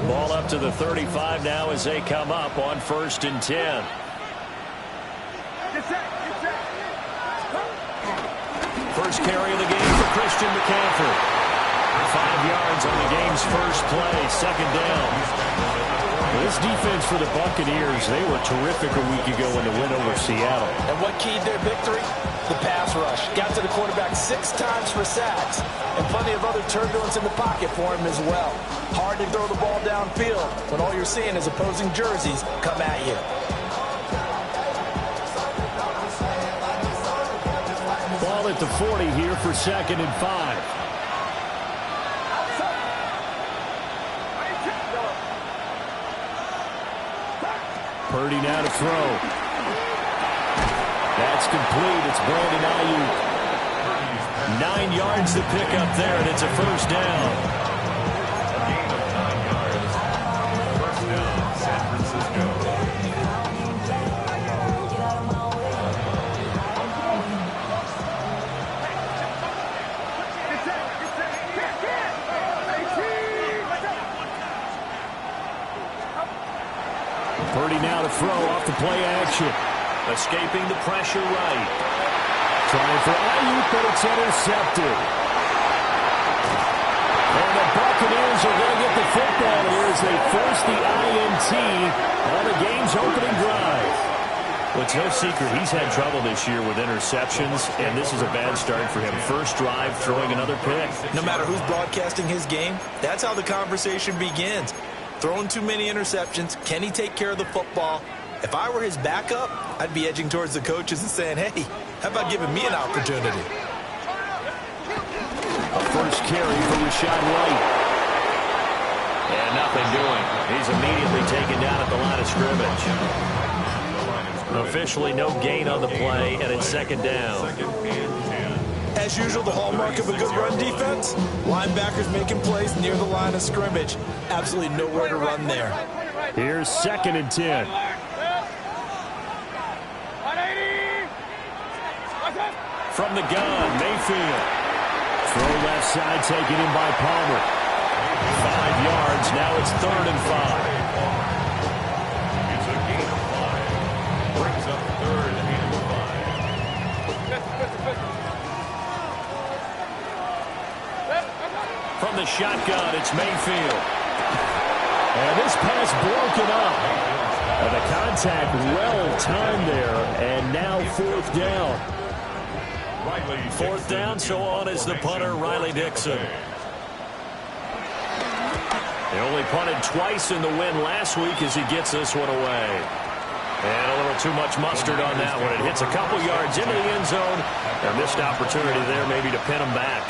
Ball up to the 35 now as they come up on 1st and 10. First carry of the game for Christian McCaffrey. 5 yards on the game's first play, 2nd down. This defense for the Buccaneers, they were terrific a week ago in the win over Seattle. And what keyed their victory? The pass rush. Got to the quarterback 6 times for sacks, and plenty of other turbulence in the pocket for him as well. Hard to throw the ball downfield when all you're seeing is opposing jerseys come at you. Ball at the 40 here for 2nd and 5. Purdy now to throw. That's complete. It's Brandon Ayuk. 9 yards to pick up there, and it's a 1st down. First down, San Francisco. 30 now to throw off the play action. Escaping the pressure right. Trying for Ayuk, but it's intercepted. And the Buccaneers are going to get the football here as they force the INT on the game's opening drive. Well, it's no secret he's had trouble this year with interceptions, and this is a bad start for him. First drive, throwing another pick. No matter who's broadcasting his game, that's how the conversation begins. Throwing too many interceptions. Can he take care of the football? If I were his backup, I'd be edging towards the coaches and saying, hey, how about giving me an opportunity? A first carry for Rashad White. And nothing doing. He's immediately taken down at the line of scrimmage. Officially no gain on the play, and it's 2nd down. As usual, the hallmark of a good run defense, linebackers making plays near the line of scrimmage. Absolutely nowhere to run there. Here's 2nd and 10. From the gun, Mayfield. Throw left side, taken in by Palmer. 5 yards, now it's 3rd and 5. It's a gain of 5. Brings up 3rd and 5. From the shotgun, it's Mayfield. And this pass broken up. And the contact well timed there, and now 4th down. 4th down, so on is the punter, Riley Dixon. They only punted twice in the win last week as he gets this one away. And a little too much mustard on that one. It hits a couple yards into the end zone. A missed opportunity there maybe to pin him back.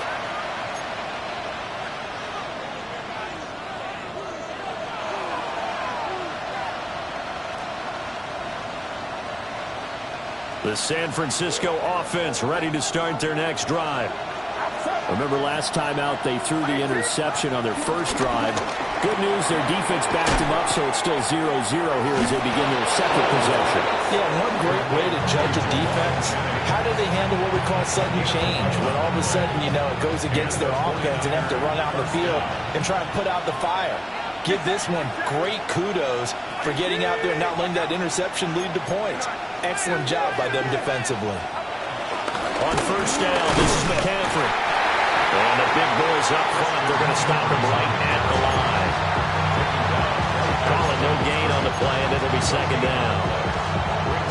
The San Francisco offense ready to start their next drive. Remember last time out they threw the interception on their first drive. Good news, their defense backed them up, so it's still 0-0 here as they begin their second possession. Yeah, one great way to judge a defense. How do they handle what we call sudden change? When all of a sudden, you know, it goes against their offense and have to run out in the field and try and put out the fire. Give this one great kudos for getting out there and not letting that interception lead to points. Excellent job by them defensively. On first down, this is McCaffrey. And the big boys up front, they're going to stop him right at the line. Calling no gain on the play, and it'll be 2nd down.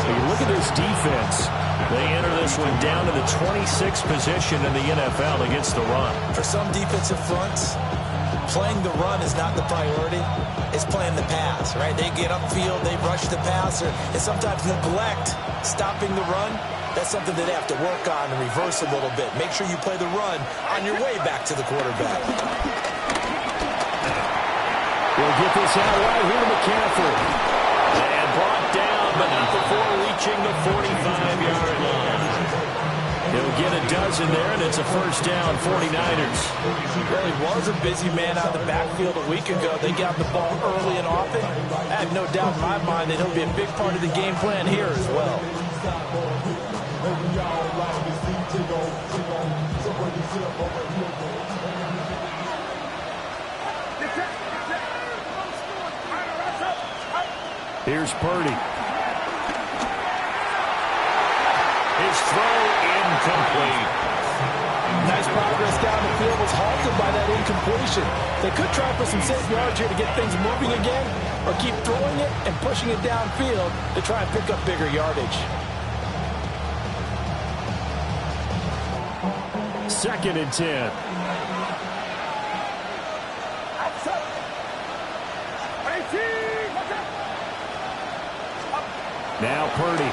So you look at this defense. They enter this one down to the 26th position in the NFL against the run. For some defensive fronts, playing the run is not the priority. It's playing the pass, right? They get upfield, they rush the passer, and sometimes neglect stopping the run. That's something that they have to work on and reverse a little bit. Make sure you play the run on your way back to the quarterback. We'll get this out right here to McCaffrey. And brought down, but not before reaching the 45-yard line. He'll get get a dozen there, and it's a first down, 49ers. Well, he was a busy man out of the backfield a week ago. They got the ball early and often. I have no doubt in my mind that he'll be a big part of the game plan here as well. Here's Purdy. His throw incomplete. Nice progress down the field was halted by that incompletion. They could try for some safe yards here to get things moving again, or keep throwing it and pushing it downfield to try and pick up bigger yardage. 2nd and 10. Now Purdy.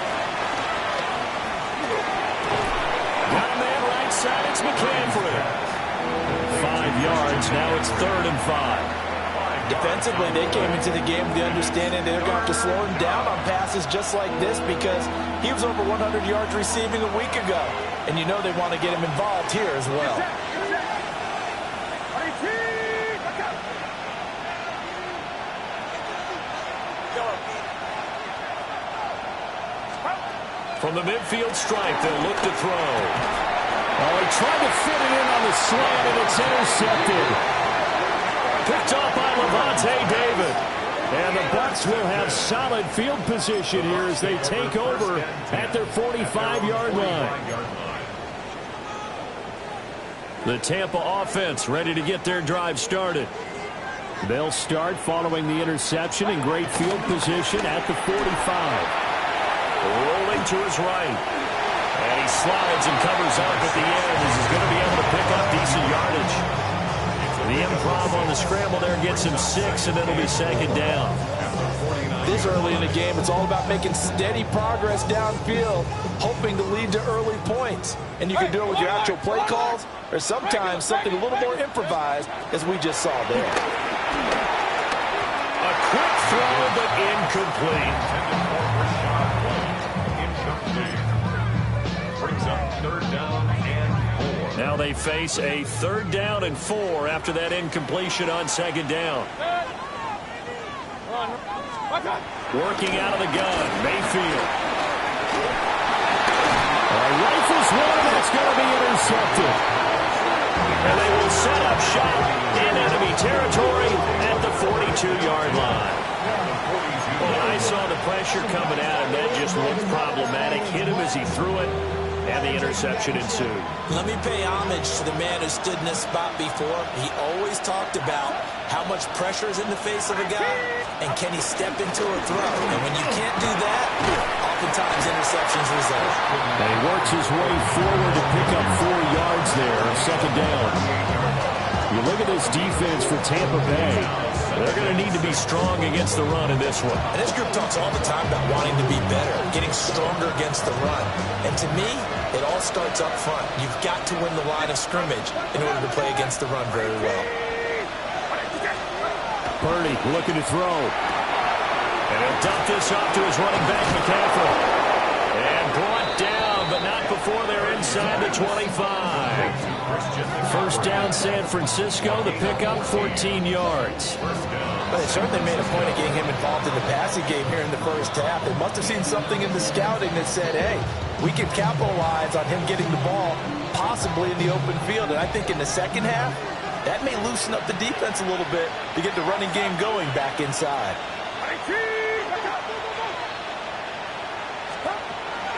Got a man right side. It's McCaffrey. 5 yards. Now it's 3rd and 5. Defensively, they came into the game with the understanding they're going to have to slow him down on passes just like this because he was over 100 yards receiving a week ago. And you know they want to get him involved here as well. From the midfield stripe, they'll look to throw. Oh, he tried to fit it in on the slant, and it's intercepted. Picked off by Levante David. And the Bucs will have solid field position here as they take over at their 45-yard line. The Tampa offense ready to get their drive started. They'll start following the interception in great field position at the 45. Rolling to his right. And he slides and covers up at the end as he's going to be able to pick up decent yardage. The improv on the scramble there gets him 6, and it'll be 2nd down. This early in the game, it's all about making steady progress downfield, hoping to lead to early points. And you can do it with your actual play calls, or sometimes something a little more improvised, as we just saw there. A quick throw, but incomplete. Brings up 3rd down and 4. Now they face a 3rd down and 4 after that incompletion on 2nd down. Working out of the gun, Mayfield. Rifles one, and it's going to be intercepted. And they will set up shop in enemy territory at the 42-yard line. When I saw the pressure coming at him, that just looked problematic. Hit him as he threw it, and the interception ensued. Let me pay homage to the man who stood in this spot before. He always talked about how much pressure is in the face of a guy, and can he step into a throw. And when you can't do that, oftentimes interceptions result. And he works his way forward to pick up 4 yards there, 2nd down. You look at this defense for Tampa Bay. They're going to need to be strong against the run in this one. And this group talks all the time about wanting to be better, getting stronger against the run. And to me, it all starts up front. You've got to win the line of scrimmage in order to play against the run very well. Purdy looking to throw. And he'll dump this off to his running back, McCaffrey. And brought down, but not before they're inside the 25. 1st down, San Francisco. The pickup, 14 yards. But they certainly made a point of getting him involved in the passing game here in the first half. They must have seen something in the scouting that said, hey, we can capitalize on him getting the ball possibly in the open field. And I think in the second half, that may loosen up the defense a little bit to get the running game going back inside.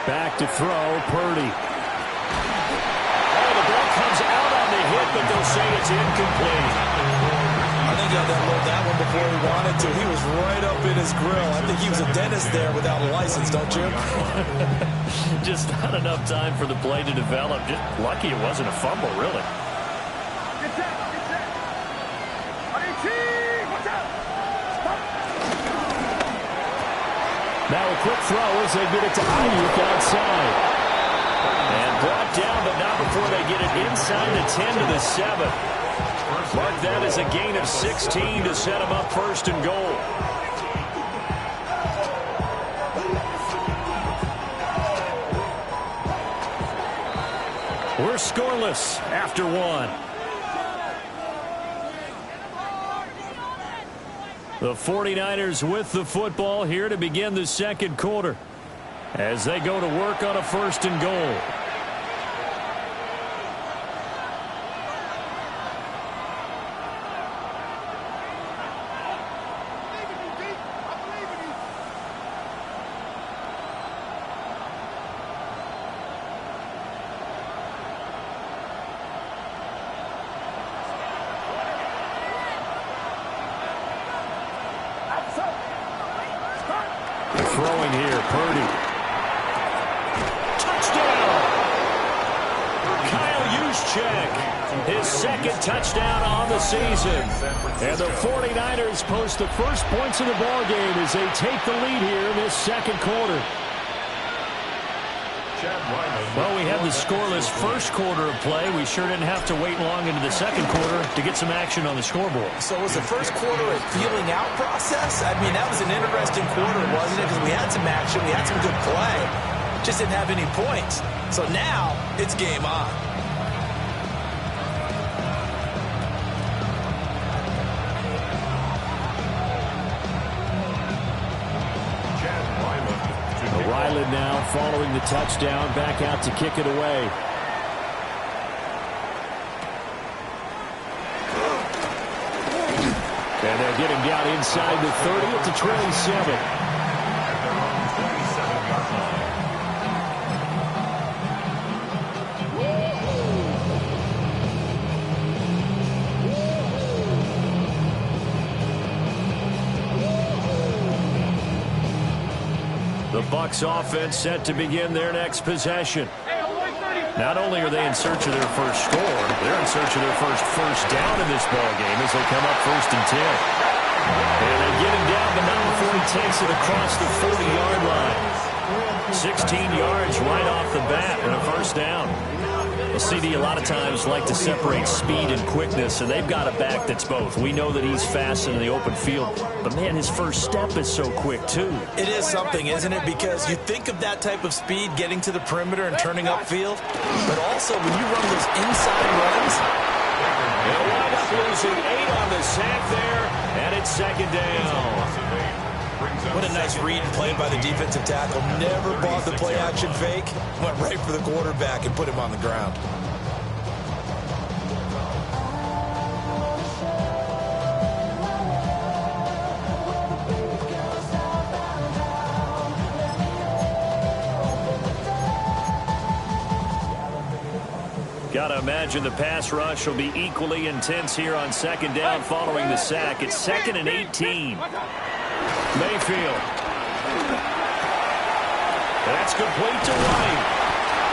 Back to throw, Purdy. Oh, the ball comes out on the hit, but they'll say it's incomplete. I think he had to unload that one before he wanted to. He was right up in his grill. I think he was a dentist there without a license, don't you? Just not enough time for the play to develop. Just lucky it wasn't a fumble, really. Now a quick throw as they get it to Ayuk outside. And brought down, but not before they get it inside the 10 to the 7. Mark that as a gain of 16 to set them up 1st and goal. scoreless after one. The 49ers with the football here to begin the second quarter as they go to work on a 1st and goal. Throwing here, Purdy. Touchdown! Kyle Juszczyk, his 2nd touchdown on the season. And the 49ers post the first points of the ballgame as they take the lead here in this second quarter. Well, we had the scoreless first quarter of play. We sure didn't have to wait long into the second quarter to get some action on the scoreboard. So was the first quarter a feeling out process? I mean, that was an interesting quarter, wasn't it? Because we had some action, we had some good play. Just didn't have any points. So now it's game on. Ryland now following the touchdown, back out to kick it away. And they're getting down inside the 30 at the 27. The Bucs offense set to begin their next possession. Not only are they in search of their first score, they're in search of their first down in this ballgame as they come up 1st and 10. And they get him down, but not before he takes it across the 40-yard line. 16 yards right off the bat and a 1st down. Well, CD a lot of times like to separate speed and quickness, and they've got a back that's both. We know that he's fast in the open field, but, man, his first step is so quick, too. It is something, isn't it? Because you think of that type of speed getting to the perimeter and turning upfield, but also when you run those inside runs. They'll wind up losing 8 on the sack there, and it's 2nd down. What a nice read and play by the defensive tackle. Never bought the play-action fake. Went right for the quarterback and put him on the ground. Got to imagine the pass rush will be equally intense here on 2nd down following the sack. It's 2nd and 18. Mayfield. That's complete to White.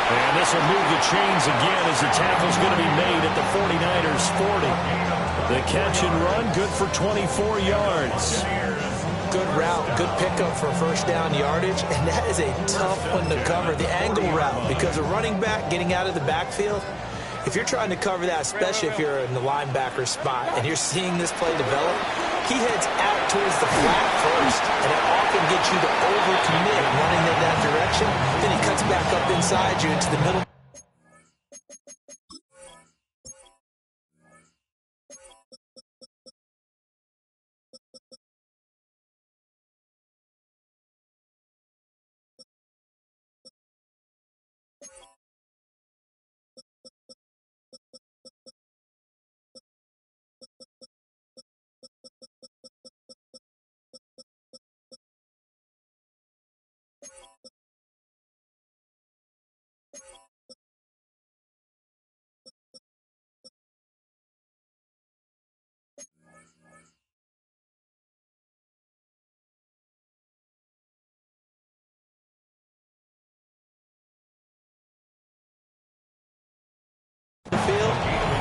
And this will move the chains again as the tackle's going to be made at the 49ers 40. The catch and run, good for 24 yards. Good route, good pickup for 1st down yardage, and that is a tough one to cover, the angle route, because a running back getting out of the backfield, if you're trying to cover that, especially if you're in the linebacker spot and you're seeing this play develop, he heads out towards the flat first, and it often gets you to overcommit running in that direction. Then he cuts back up inside you into the middle.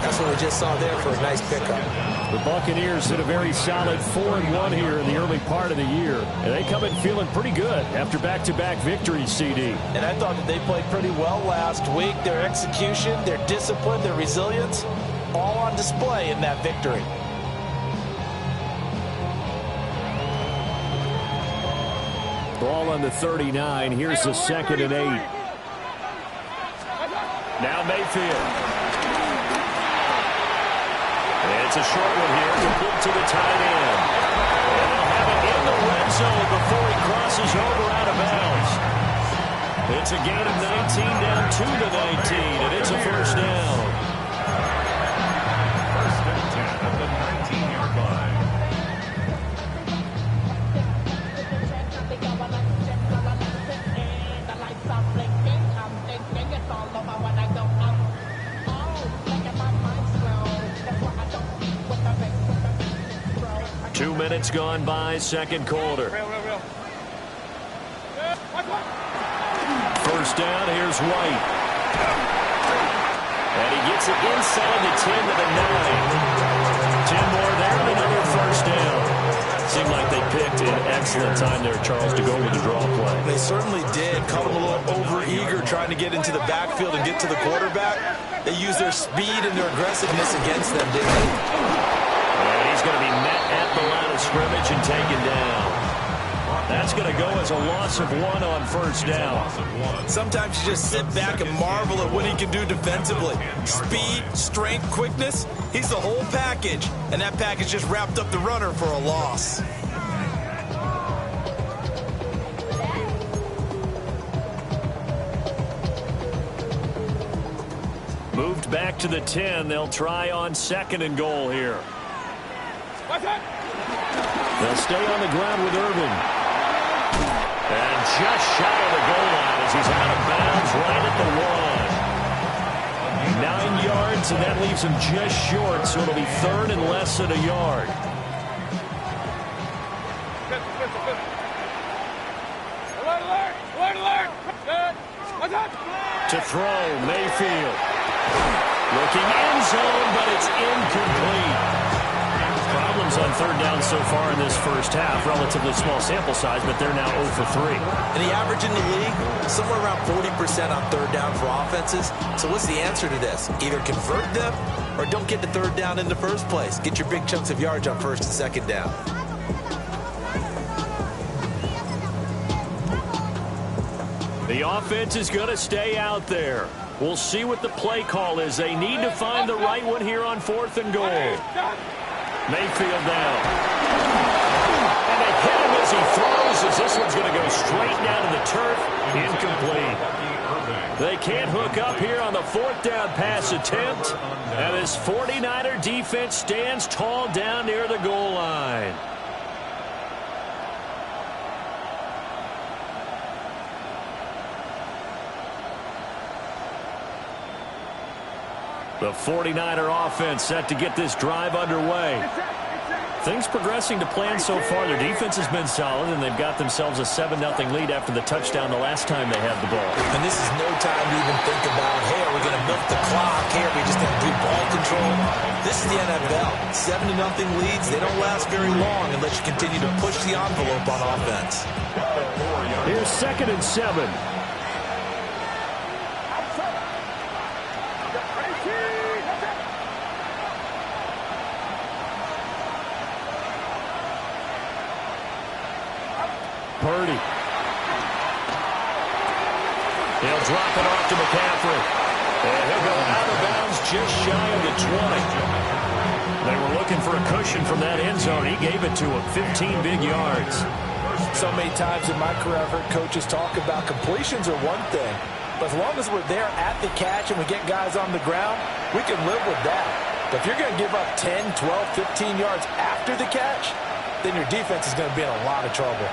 That's what we just saw there for a nice pickup. The Buccaneers did a very solid 4-1 here in the early part of the year. And they come in feeling pretty good after back-to-back victories, CD. And I thought that they played pretty well last week. Their execution, their discipline, their resilience, all on display in that victory. Ball on the 39. Here's the 2nd and 8. Now Mayfield. It's a short one here, complete to the tight end. And they'll have it in the red zone before he crosses over out of bounds. It's a gain of 19 down to the 19, and it's a first down. First and 10 at the 19-yard line. Two minutes gone by, second quarter. First down, here's White. And he gets it inside the 10 to the 9. 10 more there, and another first down. Seemed like they picked an excellent time there, Charles, to go with the draw play. They certainly did. Caught him a little over-eager trying to get into the backfield and get to the quarterback. They used their speed and their aggressiveness against them, didn't they? And he's going to be met at the line of scrimmage and taken down. That's going to go as a loss of 1 on first down. Sometimes you just sit back and marvel at what he can do defensively. Speed, strength, quickness, he's the whole package. And that package just wrapped up the runner for a loss. Moved back to the 10. They'll try on second and goal here. They'll stay on the ground with Irvin. And just shy of the goal line as he's out of bounds right at the 1. 9 yards, and that leaves him just short, so it'll be third and less than a yard. To throw, Mayfield. Looking end zone, but it's incomplete. Problems on third down so far in this first half. Relatively small sample size, but they're now 0 for 3. And the average in the league, somewhere around 40% on third down for offenses. So what's the answer to this? Either convert them or don't get the third down in the first place. Get your big chunks of yards on first and second down. The offense is going to stay out there. We'll see what the play call is. They need to find the right one here on fourth and goal. Mayfield down. And they hit him as he throws, as this one's going to go straight down to the turf. Incomplete. They can't hook up here on the fourth down pass attempt. And this 49er defense stands tall down near the goal line. The 49er offense set to get this drive underway. Things progressing to plan so far. Their defense has been solid, and they've got themselves a 7-0 lead after the touchdown the last time they had the ball. And this is no time to even think about, hey, are we going to milk the clock? Hey, are we just going to do ball control? This is the NFL. 7-0 leads, they don't last very long unless you continue to push the envelope on offense. Here's 2nd and 7. Purdy. He'll drop it off to McCaffrey. And he'll go out of bounds just shy of the 20. They were looking for a cushion from that end zone. He gave it to him. 15 big yards. So many times in my career, I've heard coaches talk about completions are one thing. But as long as we're there at the catch and we get guys on the ground, we can live with that. But if you're going to give up 10, 12, 15 yards after the catch, then your defense is going to be in a lot of trouble.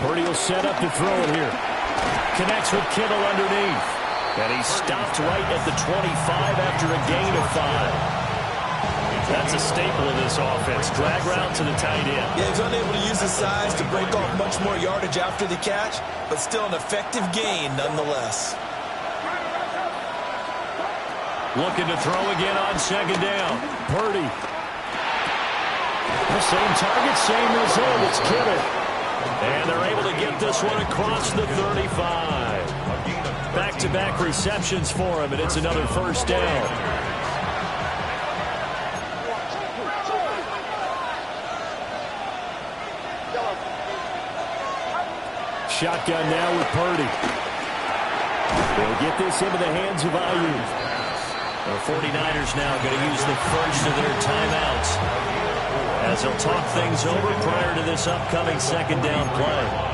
Purdy will set up to throw it here. Connects with Kittle underneath. And he's stopped right at the 25 after a gain of 5. That's a staple of this offense. Drag route to the tight end. Yeah, he's unable to use his size to break off much more yardage after the catch, but still an effective gain nonetheless. Looking to throw again on second down. Purdy. The same target, same result. It's Kittle. And they're able to get this one across the 35. Back-to-back receptions for him, and it's another first down. Shotgun now with Purdy. They'll get this into the hands of Ayuk. The 49ers now going to use the first of their timeouts as they'll talk things over prior to this upcoming second down play.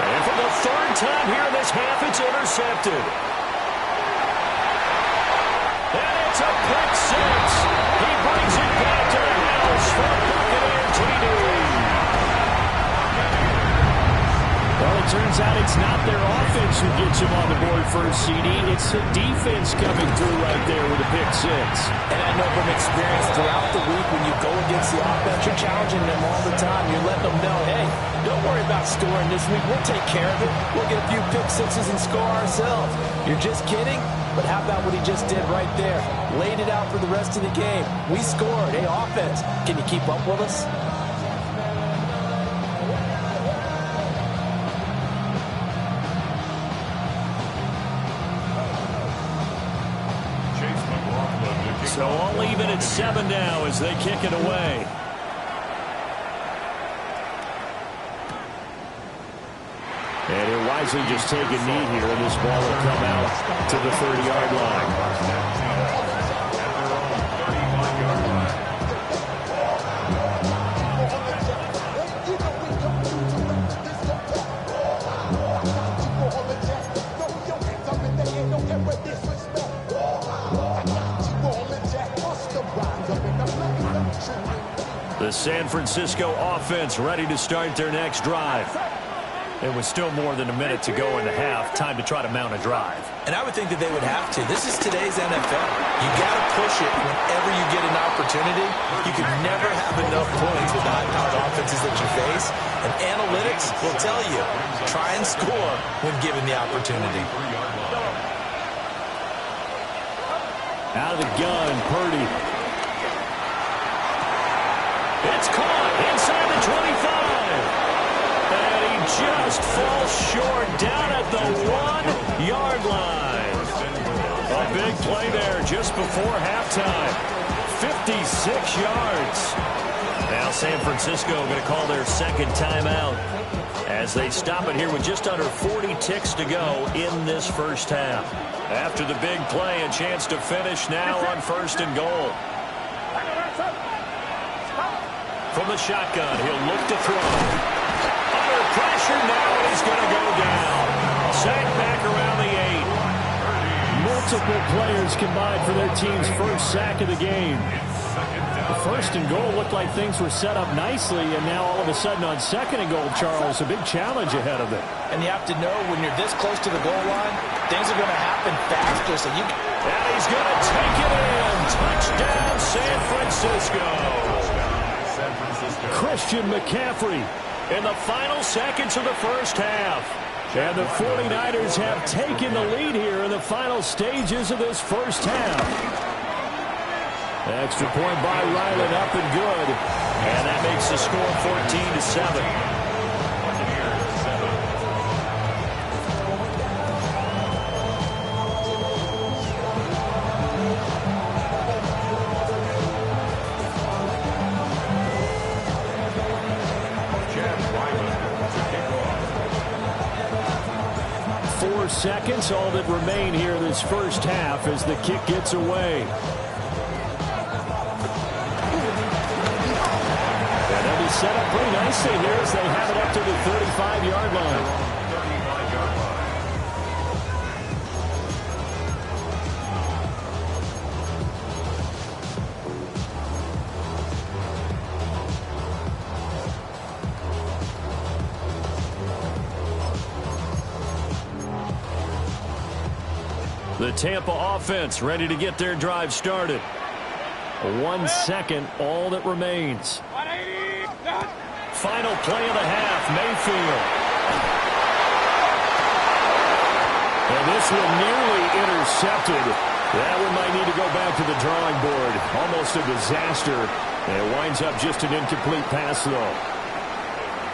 And for the third time here in this half, it's intercepted. And it's a pick six. He brings it back to the house for a Buccaneer TD. Well, it turns out it's not their offense who gets him on the board for a CD. It's the defense coming through right there with a pick six. And I know from experience throughout the week when you go against the offense, you're challenging them all the time. You're letting them know, hey, don't worry about scoring this week. We'll take care of it. We'll get a few pick sixes and score ourselves. You're just kidding? But how about what he just did right there? Laid it out for the rest of the game. We scored. Hey, offense, can you keep up with us? So all even at 7 now as they kick it away. And he'll wisely just take a knee here, and this ball will come out to the 30-yard line. The San Francisco offense ready to start their next drive. It was still more than a minute to go in the half. Time to try to mount a drive. And I would think that they would have to. This is today's NFL. You got to push it whenever you get an opportunity. You can never have enough points with the high-powered offenses that you face. And analytics will tell you, try and score when given the opportunity. Out of the gun, Purdy. It's caught inside the 25. And he just falls short down at the 1-yard line. A big play there just before halftime. 56 yards. Now San Francisco going to call their second timeout as they stop it here with just under 40 ticks to go in this first half. After the big play, a chance to finish now on 1st and goal. From the shotgun, he'll look to throw. Under pressure now, and he's going to go down. Sacked back around the 8. Multiple players combined for their team's first sack of the game. The 1st and goal looked like things were set up nicely, and now all of a sudden on 2nd and goal, Charles, a big challenge ahead of them. And you have to know when you're this close to the goal line, things are going to happen faster. So you. And he's going to take it in. Touchdown, San Francisco. Christian McCaffrey in the final seconds of the first half. And the 49ers have taken the lead here in the final stages of this first half. Extra point by Ryland, up and good. And that makes the score 14-7. 4 seconds, all that remain here this first half as the kick gets away. And they'll be set up pretty nicely here as they have it up to the 35-yard line. The Tampa offense ready to get their drive started. 1 second, all that remains. Final play of the half, Mayfield. And this one nearly intercepted. That one might need to go back to the drawing board. Almost a disaster. And it winds up just an incomplete pass, though.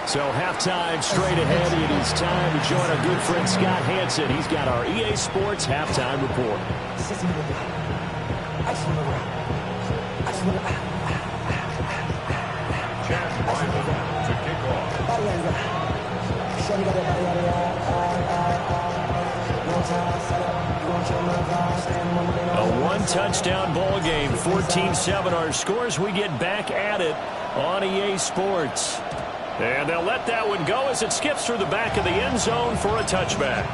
So halftime straight ahead. It is time to join our good friend Scott Hansen. He's got our EA Sports halftime report. To kick off. A one-touchdown ball game, 14-7 our scores. We get back at it on EA Sports. And they'll let that one go as it skips through the back of the end zone for a touchback.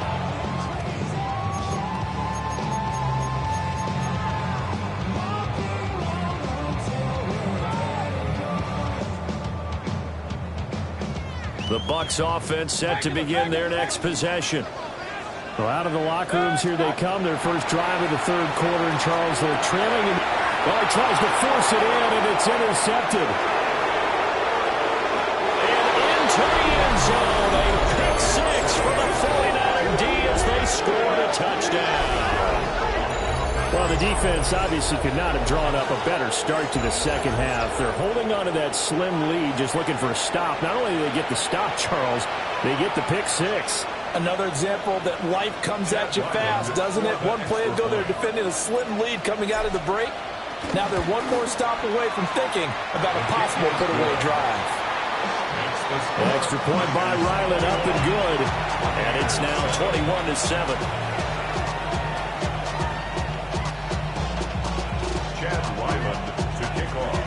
The Bucs offense set to begin their next possession. Well, out of the locker rooms here they come. Their first drive of the third quarter, and Charles, they're trailing. And, well, he tries to force it in, and it's intercepted. And into the end zone. A pick six for the 49er D as they scored a touchdown. Well, the defense obviously could not have drawn up a better start to the second half. They're holding on to that slim lead, just looking for a stop. Not only do they get the stop, Charles, they get the pick six. Another example that life comes at you fast, doesn't it? One play ago, they're defending a slim lead coming out of the break. Now they're one more stop away from thinking about a possible put-away drive. An extra point by Ryland, up and good. And it's now 21-7. To kick off.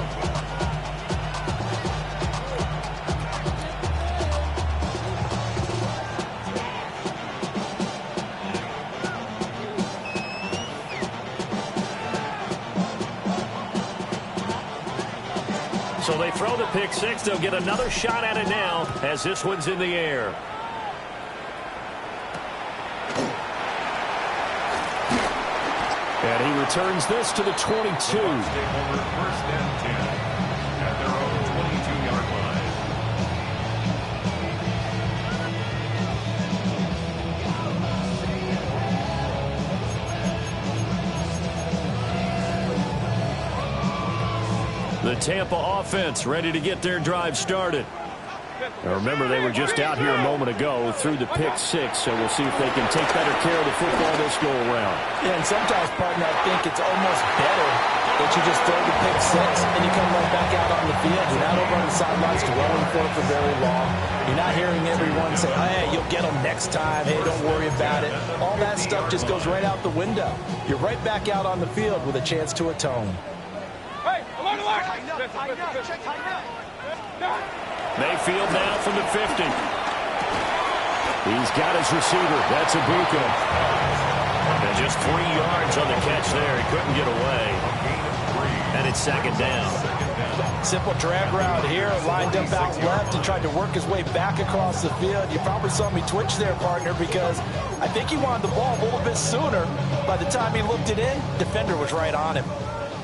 So they throw the pick six. They'll get another shot at it now as this one's in the air. And he returns this to the 22. Take over first and 10 at their own 22-yard line. The Tampa offense ready to get their drive started. Now remember, they were just out here a moment ago through the pick six, so we'll see if they can take better care of the football this go around. Yeah, and sometimes, partner, I think it's almost better that you just throw the pick six and you come right back out on the field. You're not over on the sidelines dwelling for it for very long. You're not hearing everyone say, hey, you'll get them next time. Hey, don't worry about it. All that stuff just goes right out the window. You're right back out on the field with a chance to atone. Hey, alert! Mayfield now from the 50. He's got his receiver. That's Ibuka. And just 3 yards on the catch there. He couldn't get away. And it's second down. Simple drag route here, lined up out left and tried to work his way back across the field. You probably saw me twitch there, partner, because I think he wanted the ball a little bit sooner. By the time he looked it in, defender was right on him.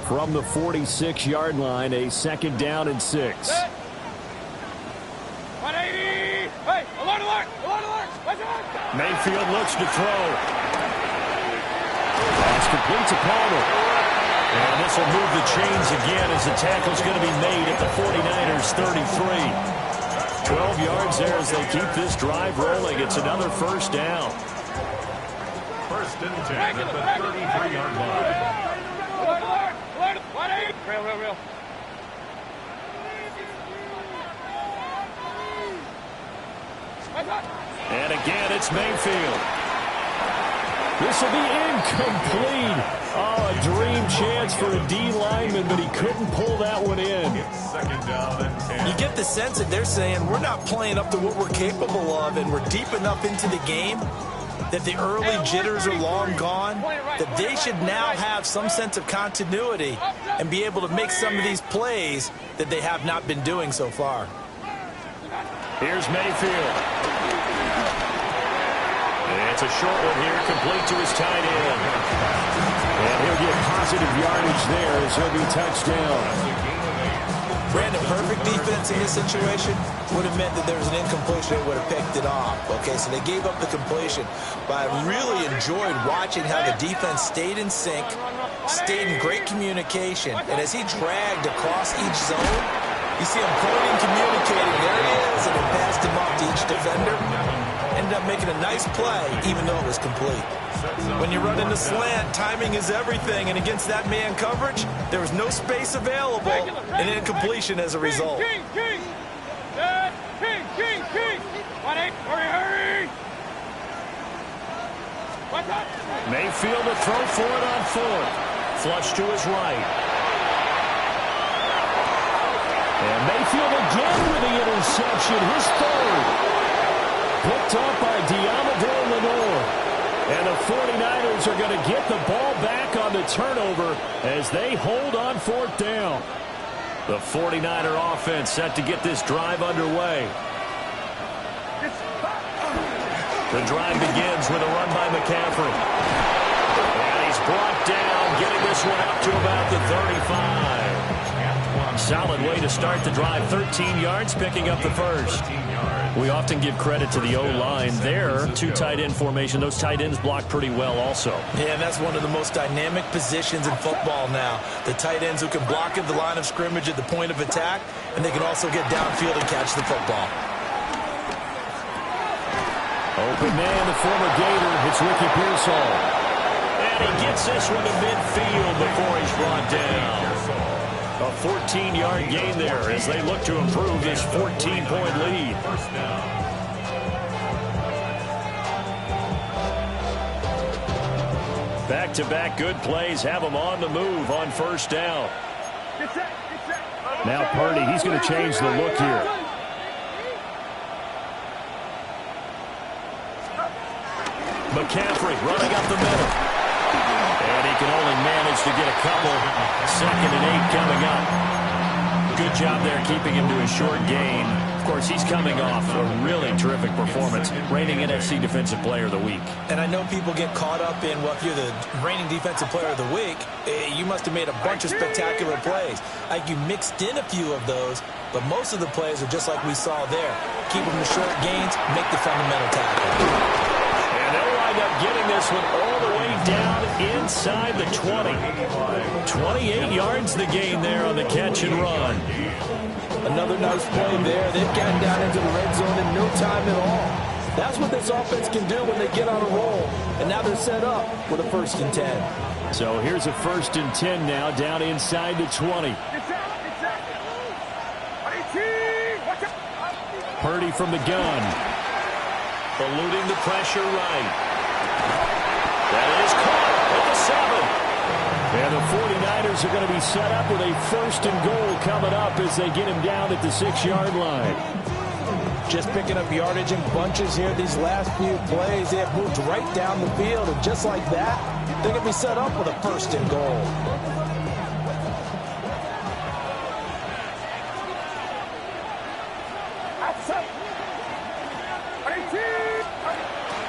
From the 46-yard line, a second down and 6. 180! Hey, alert! Mayfield looks to throw. Pass complete to Palmer. And this will move the chains again as the tackle's going to be made at the 49ers' 33. 12 yards there as they keep this drive rolling. It's another first down. First and 10 at the 33-yard line. Alert! 180! Real. And again, it's Mayfield. This will be incomplete. Oh, a dream chance for a D lineman, but he couldn't pull that one in. Second down and 10. You get the sense that they're saying we're not playing up to what we're capable of, and we're deep enough into the game that the early jitters are long gone, that they should now have some sense of continuity and be able to make some of these plays that they have not been doing so far. Here's Mayfield. It's a short one here, complete to his tight end. And he'll get positive yardage there as he'll be touched down. Brandon, perfect defense in this situation would have meant that there was an incompletion. They would have picked it off. Okay, so they gave up the completion. But I really enjoyed watching how the defense stayed in sync, stayed in great communication. And as he dragged across each zone, you see him pointing, communicating. There he is, and it passed him off to each defender. Ended up making a nice play, even though it was complete. When you run in the slant, timing is everything, and against that man coverage, there was no space available, and incompletion as a result. King. Hurry. What's up? Mayfield to throw for it on fourth. Flush to his right. And Mayfield again with the interception, his third. Picked up by Diamador Lenore. And the 49ers are going to get the ball back on the turnover as they hold on fourth down. The 49er offense set to get this drive underway. The drive begins with a run by McCaffrey. And he's brought down, getting this one up to about the 35. Solid way to start the drive. 13 yards, picking up the first. We often give credit to the O-line there. Two tight end formation. Those tight ends block pretty well also. Yeah, and that's one of the most dynamic positions in football now. The tight ends who can block at the line of scrimmage at the point of attack, and they can also get downfield and catch the football. Open man, the former Gator. It's Ricky Pearsall. And he gets this one to midfield before he's brought down. A 14-yard gain there as they look to improve this 14-point lead. Back-to-back good plays have them on the move on first down. Now Purdy, he's going to change the look here. McCaffrey running up the middle. And he can only manage to get a couple. 2nd and 8 coming up. Good job there keeping him to a short gain. Of course, he's coming off a really terrific performance. Reigning NFC Defensive Player of the Week. And I know people get caught up in, well, if you're the reigning Defensive Player of the Week, you must have made a bunch of spectacular plays. Like you mixed in a few of those, but most of the plays are just like we saw there. Keep them to short gains, make the fundamental tackle. And they'll wind up getting this one all the way down inside the 20. 28 yards the gain there on the catch and run. Another nice play there. They've gotten down into the red zone in no time at all. That's what this offense can do when they get on a roll. And now they're set up with a 1st and 10. So here's a 1st and 10 now down inside the 20. Purdy from the gun. Eluding the pressure right. That is caught at the 7. And the 49ers are going to be set up with a 1st and goal coming up as they get him down at the 6-yard line. Just picking up yardage in bunches here these last few plays. They have moved right down the field, and just like that, they're going to be set up with a 1st and goal.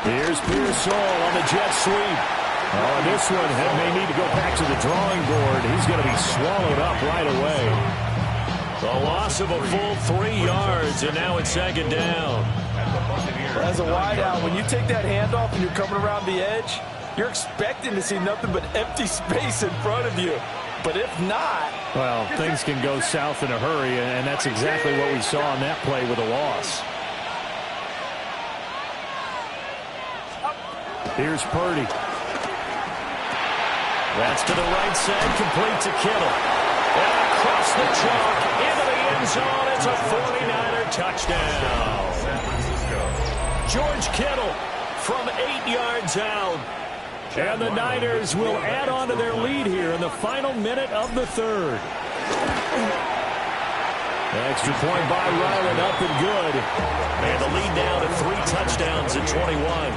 Here's Pearsall on the jet sweep. Oh, this one may need to go back to the drawing board. He's going to be swallowed up right away. The loss of a full 3 yards, and now it's 2nd down. As a wideout, when you take that handoff and you're coming around the edge, you're expecting to see nothing but empty space in front of you. But if not... Well, things can go south in a hurry, and that's exactly what we saw on that play with a loss. Here's Purdy. That's to the right side, complete to Kittle. And across the chalk, into the end zone, it's a 49er touchdown. George Kittle from 8 yards out. And the Niners will add on to their lead here in the final minute of the 3rd. Extra point by Ryland, up and good. And the lead now to 3 touchdowns at 21.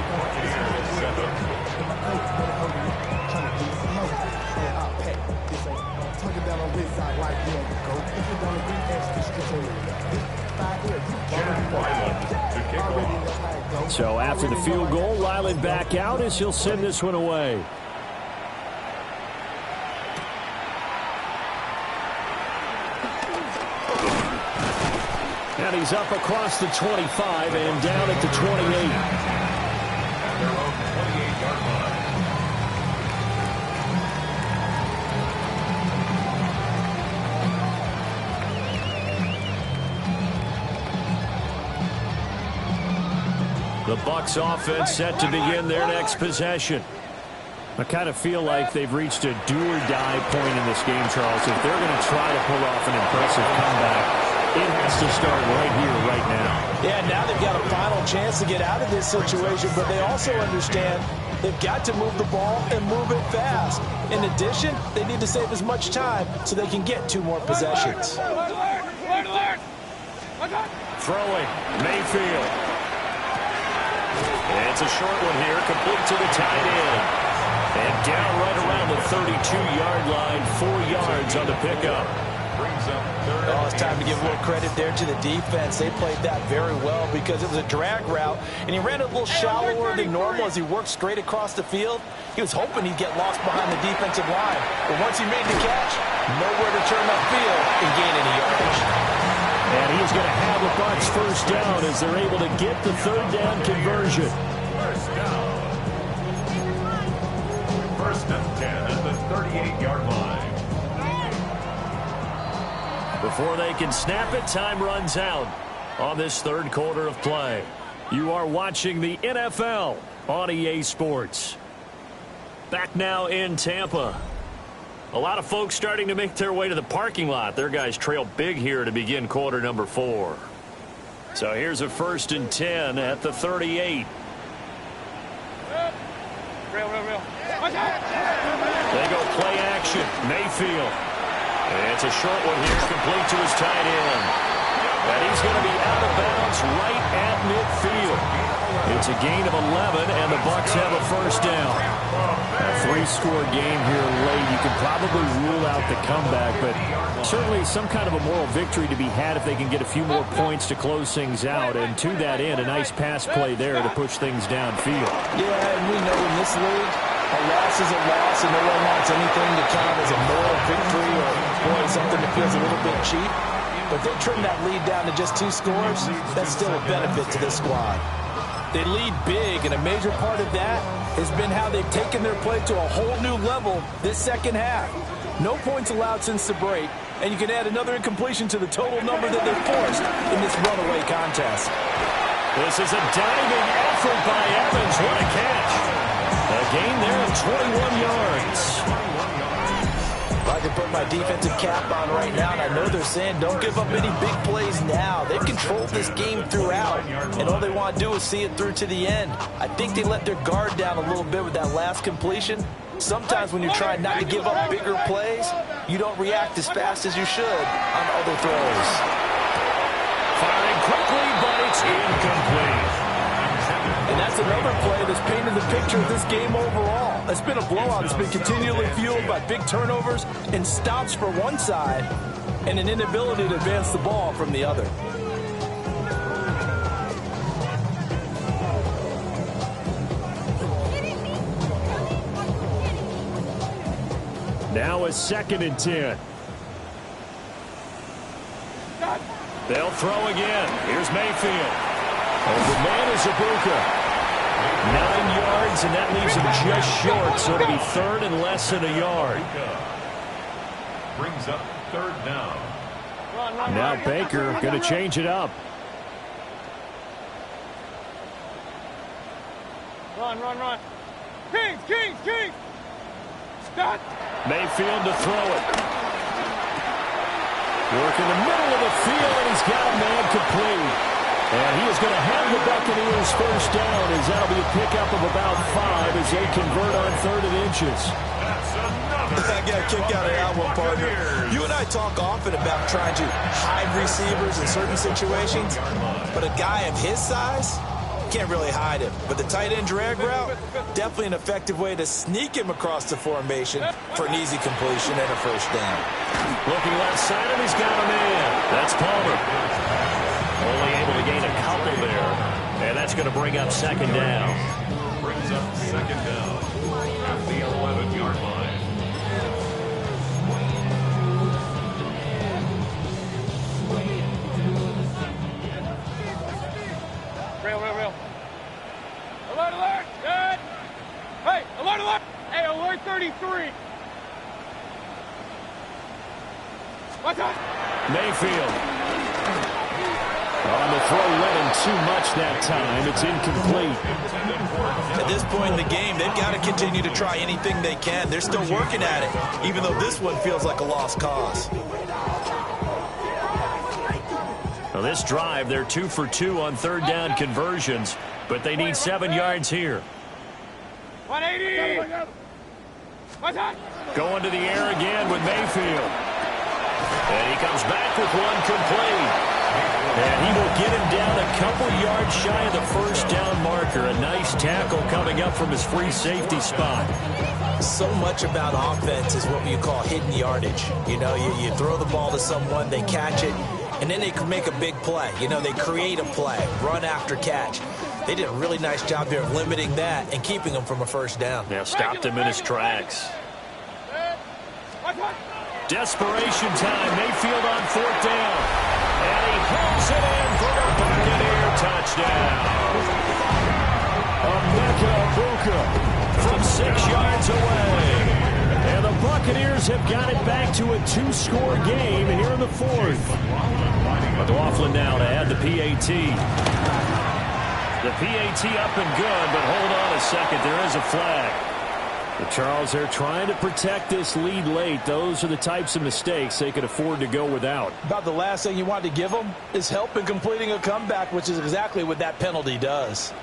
So after the field goal, Ryland back out as he'll send this one away. And he's up across the 25 and down at the 28. Their own 28-yard line. The Bucs offense set to begin their next possession. I kind of feel like they've reached a do-or-die point in this game, Charles. If they're going to try to pull off an impressive comeback, it has to start right here, right now. Yeah, now they've got a final chance to get out of this situation, but they also understand they've got to move the ball and move it fast. In addition, they need to save as much time so they can get 2 more possessions. Throwing, Mayfield. It's a short one here, complete to the tight end. And down right around the 32-yard line, 4 yards on the pickup. Brings up third. Oh, it's time to give a little credit there to the defense. They played that very well because it was a drag route, and he ran a little shallower than normal as he worked straight across the field. He was hoping he'd get lost behind the defensive line, but once he made the catch, nowhere to turn upfield and gain any yardage. And he's going to have the Bucs first down as they're able to get the 3rd down conversion. First down. First and 10 at the 38-yard line. Before they can snap it, time runs out on this 3rd quarter of play. You are watching the NFL on EA Sports. Back now in Tampa. A lot of folks starting to make their way to the parking lot. Their guys trail big here to begin quarter number 4. So here's a 1st and 10 at the 38. Real. They go play action. Mayfield. It's a short one here, complete to his tight end. And he's going to be out of bounds right at midfield. It's a gain of 11, and the Bucs have a first down. A 3-score game here late. You can probably rule out the comeback, but certainly some kind of a moral victory to be had if they can get a few more points to close things out. And to that end, a nice pass play there to push things downfield. Yeah, and we know in this league, a loss is a loss, and no one wants anything to count as a moral victory or, boy, something that feels a little bit cheap. But they trim that lead down to just 2 scores. That's still a benefit to this squad. They lead big, and a major part of that has been how they've taken their play to a whole new level this second half. No points allowed since the break, and you can add another incompletion to the total number that they forced in this runaway contest. This is a diving effort by Evans. What a catch. A gain there of 21 yards. I can put my defensive cap on right now, and I know they're saying don't give up any big plays now. They've controlled this game throughout, and all they want to do is see it through to the end. I think they let their guard down a little bit with that last completion. Sometimes when you're trying not to give up bigger plays, you don't react as fast as you should on other throws. Firing quickly, but it's incomplete. And that's another play that's painted the picture of this game overall. It's been a blowout. It's been continually fueled by big turnovers and stops for one side and an inability to advance the ball from the other. Now a 2nd and 10. They'll throw again. Here's Mayfield. Over man is Ibuka. 9 yards, and that leaves him just short, so it'll be 3rd and less than a yard. Brings up 3rd down. Now Baker going to change it up. Run. Kings. Stop. Mayfield to throw it. Work in the middle of the field, and he's got a man complete. And he is going to have the Buccaneers first down as that'll be a pickup of about 5 as they convert on 3rd and inches. I got a kick out of that one, partner. You and I talk often about trying to hide receivers in certain situations, but a guy of his size can't really hide him. But the tight end drag route, definitely an effective way to sneak him across the formation for an easy completion and a first down. Looking left side, and he's got a man. That's Palmer. Only able to gain a couple there, and that's going to bring up 2nd down. Brings up 2nd down at the 11-yard line. Rail. Alert, alert. Good. Hey, alert, alert. Hey, alert 33. What's up? Mayfield. On the throw, led him too much that time. It's incomplete. At this point in the game, they've got to continue to try anything they can. They're still working at it, even though this one feels like a lost cause. Well, this drive, they're 2 for 2 on third down conversions, but they need 7 yards here. 180. What's up? Going to the air again with Mayfield. And he comes back with one complete. And he will get him down a couple yards shy of the first down marker. A nice tackle coming up from his free safety spot. So much about offense is what you call hidden yardage. You know, you throw the ball to someone, they catch it, and then they can make a big play. You know, they create a play, run after catch. They did a really nice job here of limiting that and keeping him from a first down. Now stopped him in his tracks. Desperation time. Mayfield on fourth down. And he pulls it in for the Buccaneer touchdown. Emeka Egbuka from 6 yards away. And the Buccaneers have got it back to a 2-score game here in the fourth. McLaughlin now to add the PAT. The PAT up and good, but hold on a second. There is a flag. But Charles, they're trying to protect this lead late. Those are the types of mistakes they could afford to go without. About the last thing you want to give them is help in completing a comeback, which is exactly what that penalty does.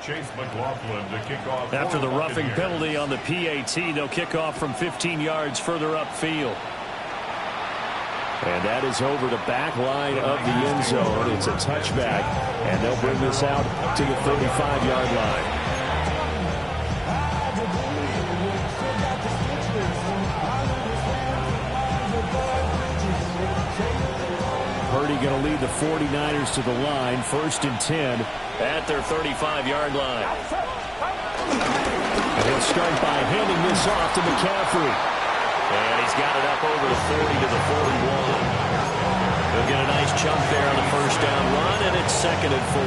Chase McLaughlin to kick off. After the roughing penalty on the PAT, they'll kick off from 15 yards further upfield. And that is over the back line of the end zone. It's a touchback, and they'll bring this out to the 35-yard line. Purdy going to lead the 49ers to the line, 1st and 10 at their 35-yard line. And he'll start by handing this off to McCaffrey. And he's got it up over the 40 to the 41. He'll get a nice chunk there on the first down run, and it's 2nd and 4.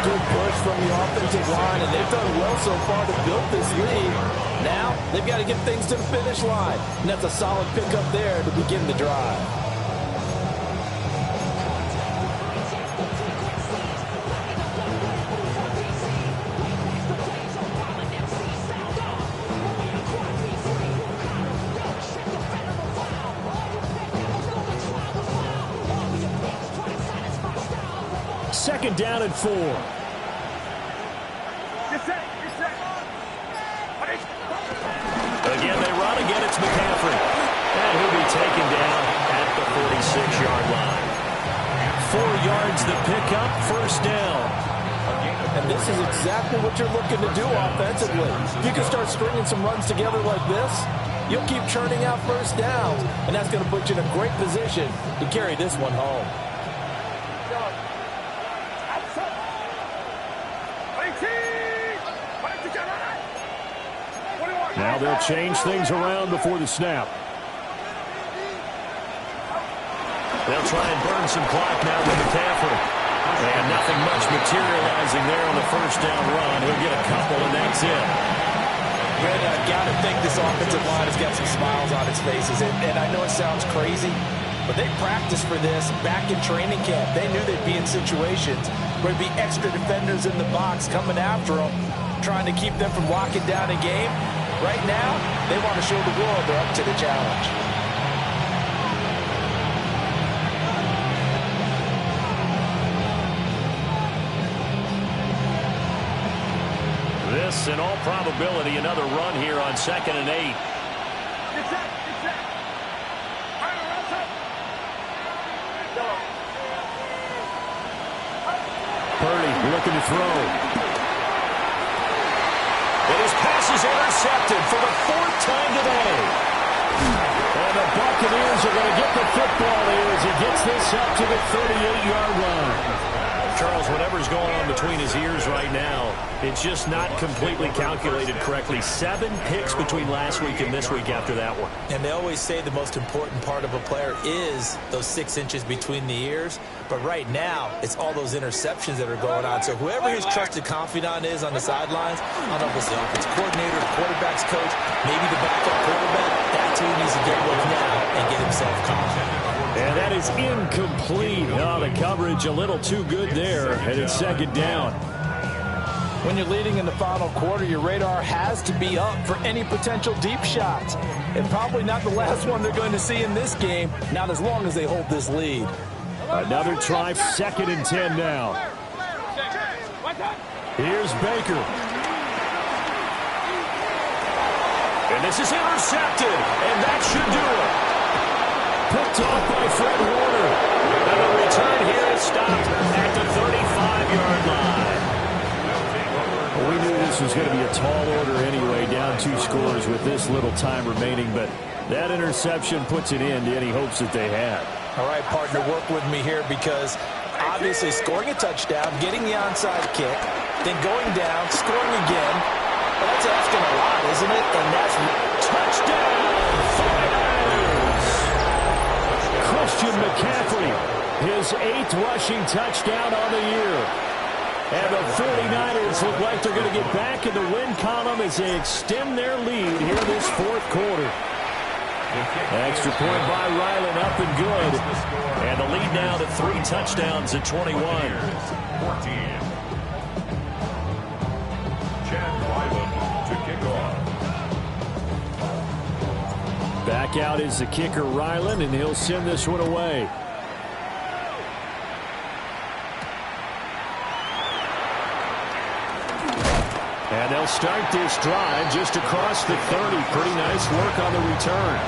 Good push from the offensive line, and they've done well so far to build this lead. Now, they've got to get things to the finish line, and that's a solid pickup there to begin the drive. Second down and 4. Get set. Again, they run again. It's McCaffrey. And he'll be taken down at the 46-yard line. 4 yards the pickup, first down. And this is exactly what you're looking to do offensively. If you can start stringing some runs together like this, you'll keep churning out first downs, and that's going to put you in a great position to carry this one home. Now they'll change things around before the snap. They'll try and burn some clock now with McCaffrey. And nothing much materializing there on the first down run. He'll get a couple, and that's it. Brad, I've got to think this offensive line has got some smiles on its faces. And I know it sounds crazy, but they practiced for this back in training camp. They knew they'd be in situations where there'd be extra defenders in the box coming after them, trying to keep them from locking down a game. Right now, they want to show the world they're up to the challenge. This, in all probability, another run here on 2nd and 8. Purdy looking to throw. And his pass is intercepted for the 4th time today. And the Buccaneers are going to get the football here as he gets this up to the 38-yard line. Charles, whatever's going on between his ears right now, it's just not completely calculated correctly. 7 picks between last week and this week after that one. And they always say the most important part of a player is those 6 inches between the ears. But right now, it's all those interceptions that are going on. So whoever his trusted confidant is on the sidelines, I don't know if it's the offensive coordinator, the quarterback's coach, maybe the backup quarterback, that's who he needs to get with now and get himself confident. And that is incomplete. Oh, the coverage a little too good there, and it's second down. When you're leading in the final quarter, your radar has to be up for any potential deep shots. And probably not the last one they're going to see in this game, not as long as they hold this lead. Another try, 2nd and 10 now. Here's Baker. And this is intercepted, and that should do it. Picked off by Fred Warner. And the return here is stopped at the 35-yard line. Well, we knew this was going to be a tall order anyway, down 2 scores with this little time remaining, but that interception puts an end to any hopes that they had. All right, partner, work with me here because obviously scoring a touchdown, getting the onside kick, then going down, scoring again. Well, that's asking a lot, isn't it? And that's touchdown, 49ers! Christian McCaffrey, his 8th rushing touchdown on the year. And the 49ers look like they're going to get back in the win column as they extend their lead here this 4th quarter. Extra point by Ryland, up and good. And the lead now to 3 touchdowns at 21. 14. Chad Ryland to kick off. Back out is the kicker, Ryland, and he'll send this one away. And they'll start this drive just across the 30. Pretty nice work on the return.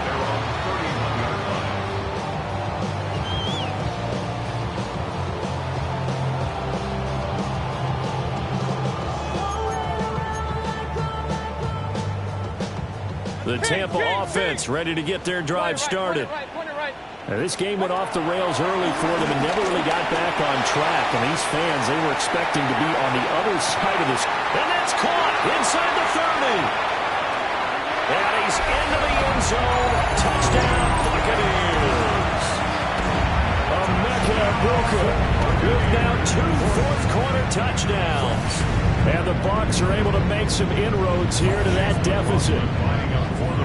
The Tampa offense ready to get their drive started. Now, this game went off the rails early for them and never really got back on track. And these fans, they were expecting to be on the other side of this. And that's caught inside the 30. And he's into the end zone. Touchdown, Buccaneers. Emeka Egbuka with now 2 fourth-quarter touchdowns. And the Bucs are able to make some inroads here to that deficit.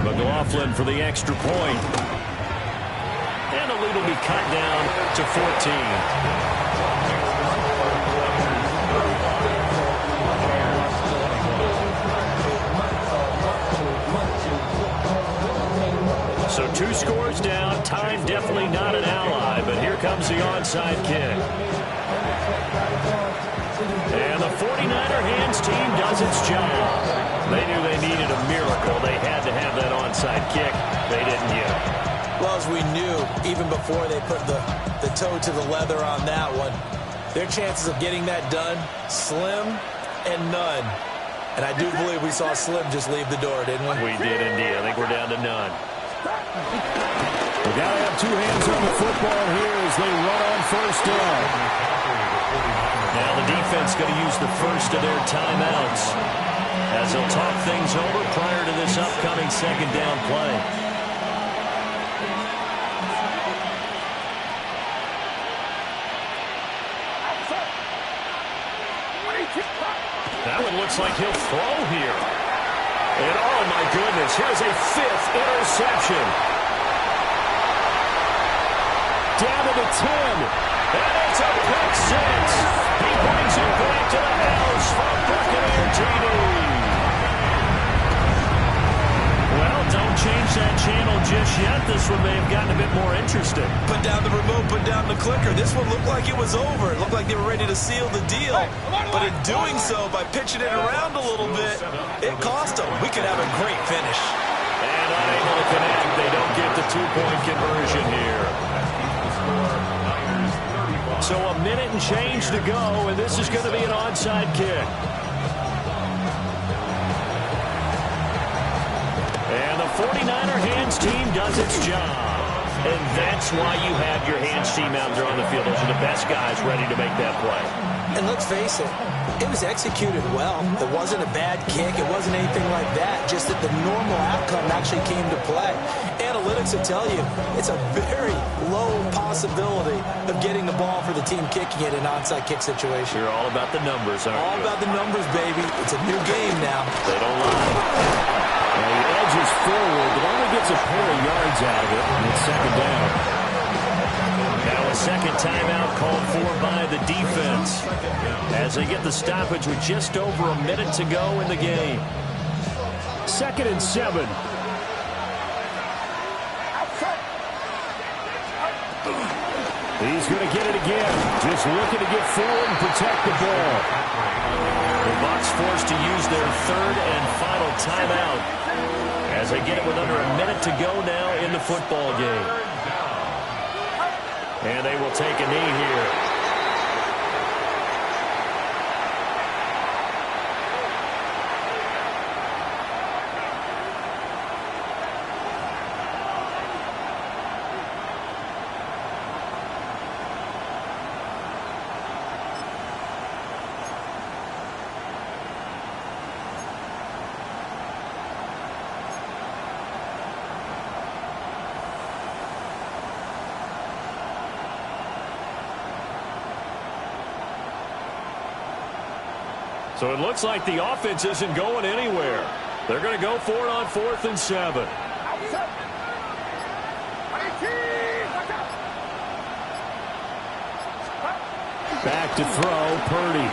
McLaughlin for the extra point. And the lead will be cut down to 14. So 2 scores down. Time definitely not an ally, but here comes the onside kick. And the 49er hands team does its job. They knew they needed a miracle. They had to have that onside kick. They didn't get it. Well, as we knew, even before they put the toe to the leather on that one, their chances of getting that done, slim and none. And I do believe we saw Slim just leave the door, didn't we? We did indeed. I think we're down to none. We got to have 2 hands on the football here as they run on first down. Now the defense going to use the first of their timeouts as they'll talk things over prior to this upcoming second down play. That one looks like he'll throw here. And oh my goodness, here's a 5th interception. Down to the 10. And it's a pick 6. He brings it back to the house from Buccaneer TD. Well, don't change that channel just yet. This one may have gotten a bit more interesting. Put down the remote, put down the clicker. This one looked like it was over. It looked like they were ready to seal the deal. But in doing so, by pitching it around a little bit, it cost them. We could have a great finish. And unable to connect. They don't get the 2-point conversion here. So a minute and change to go, and this is going to be an onside kick. And the 49er hands team does its job. And that's why you have your hands team out there on the field. Those are the best guys ready to make that play. And let's face it, it was executed well. It wasn't a bad kick. It wasn't anything like that. Just that the normal outcome actually came to play. Analytics will tell you it's a very low possibility of getting the ball for the team kicking it in an onside kick situation. You're all about the numbers, aren't you? All about the numbers, baby. It's a new game now. They don't lie. Now he edges forward, but only gets a pair of yards out of it, and it's second down. Now a second timeout called for by the defense as they get the stoppage with just over a minute to go in the game. 2nd and 7. He's going to get it again. Just looking to get forward and protect the ball. The Bucs forced to use their 3rd and final timeout as they get it with under a minute to go now in the football game. And they will take a knee here. So it looks like the offense isn't going anywhere. They're going to go for it on 4th and 7. Back to throw, Purdy.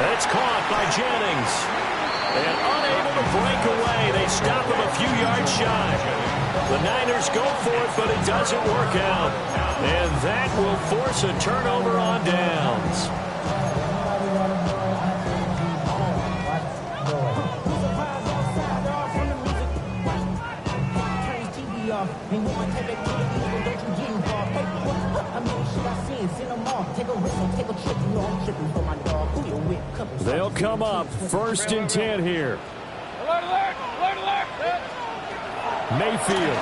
It's caught by Jennings. And unable to break away. They stop him a few yards shy. The Niners go for it, but it doesn't work out. And that will force a turnover on downs. They'll come up 1st and 10 here. Alert, alert, alert, alert. Mayfield.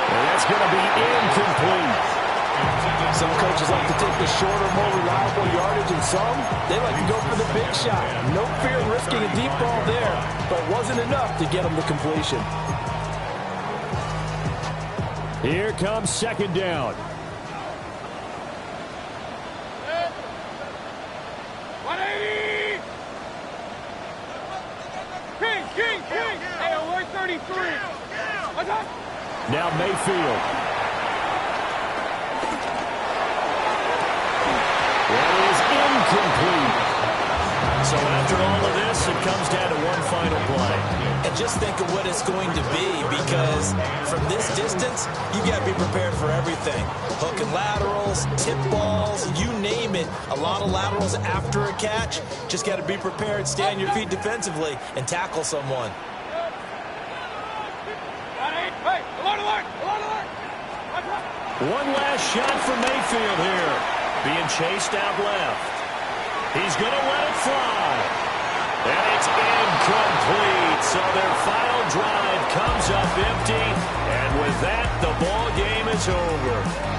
And that's going to be incomplete. Some coaches like to take the shorter, more reliable yardage, and some, they like to go for the big shot. No fear in risking a deep ball there, but it wasn't enough to get them to completion. Here comes 2nd down. 180. King. Hey, alert 33. What's up? Now Mayfield. That is incomplete. So after all of this, it comes down to one final play. And just think of what it's going to be, because from this distance, you got to be prepared for everything. Hook and laterals, tip balls, you name it. A lot of laterals after a catch. Just got to be prepared, stay on your feet defensively, and tackle someone. Hey, alert, alert, alert, alert. What's up? One last shot for Mayfield here. Being chased out left. He's going to let it fly. And it's incomplete. So their final drive comes up empty. And with that, the ball game is over.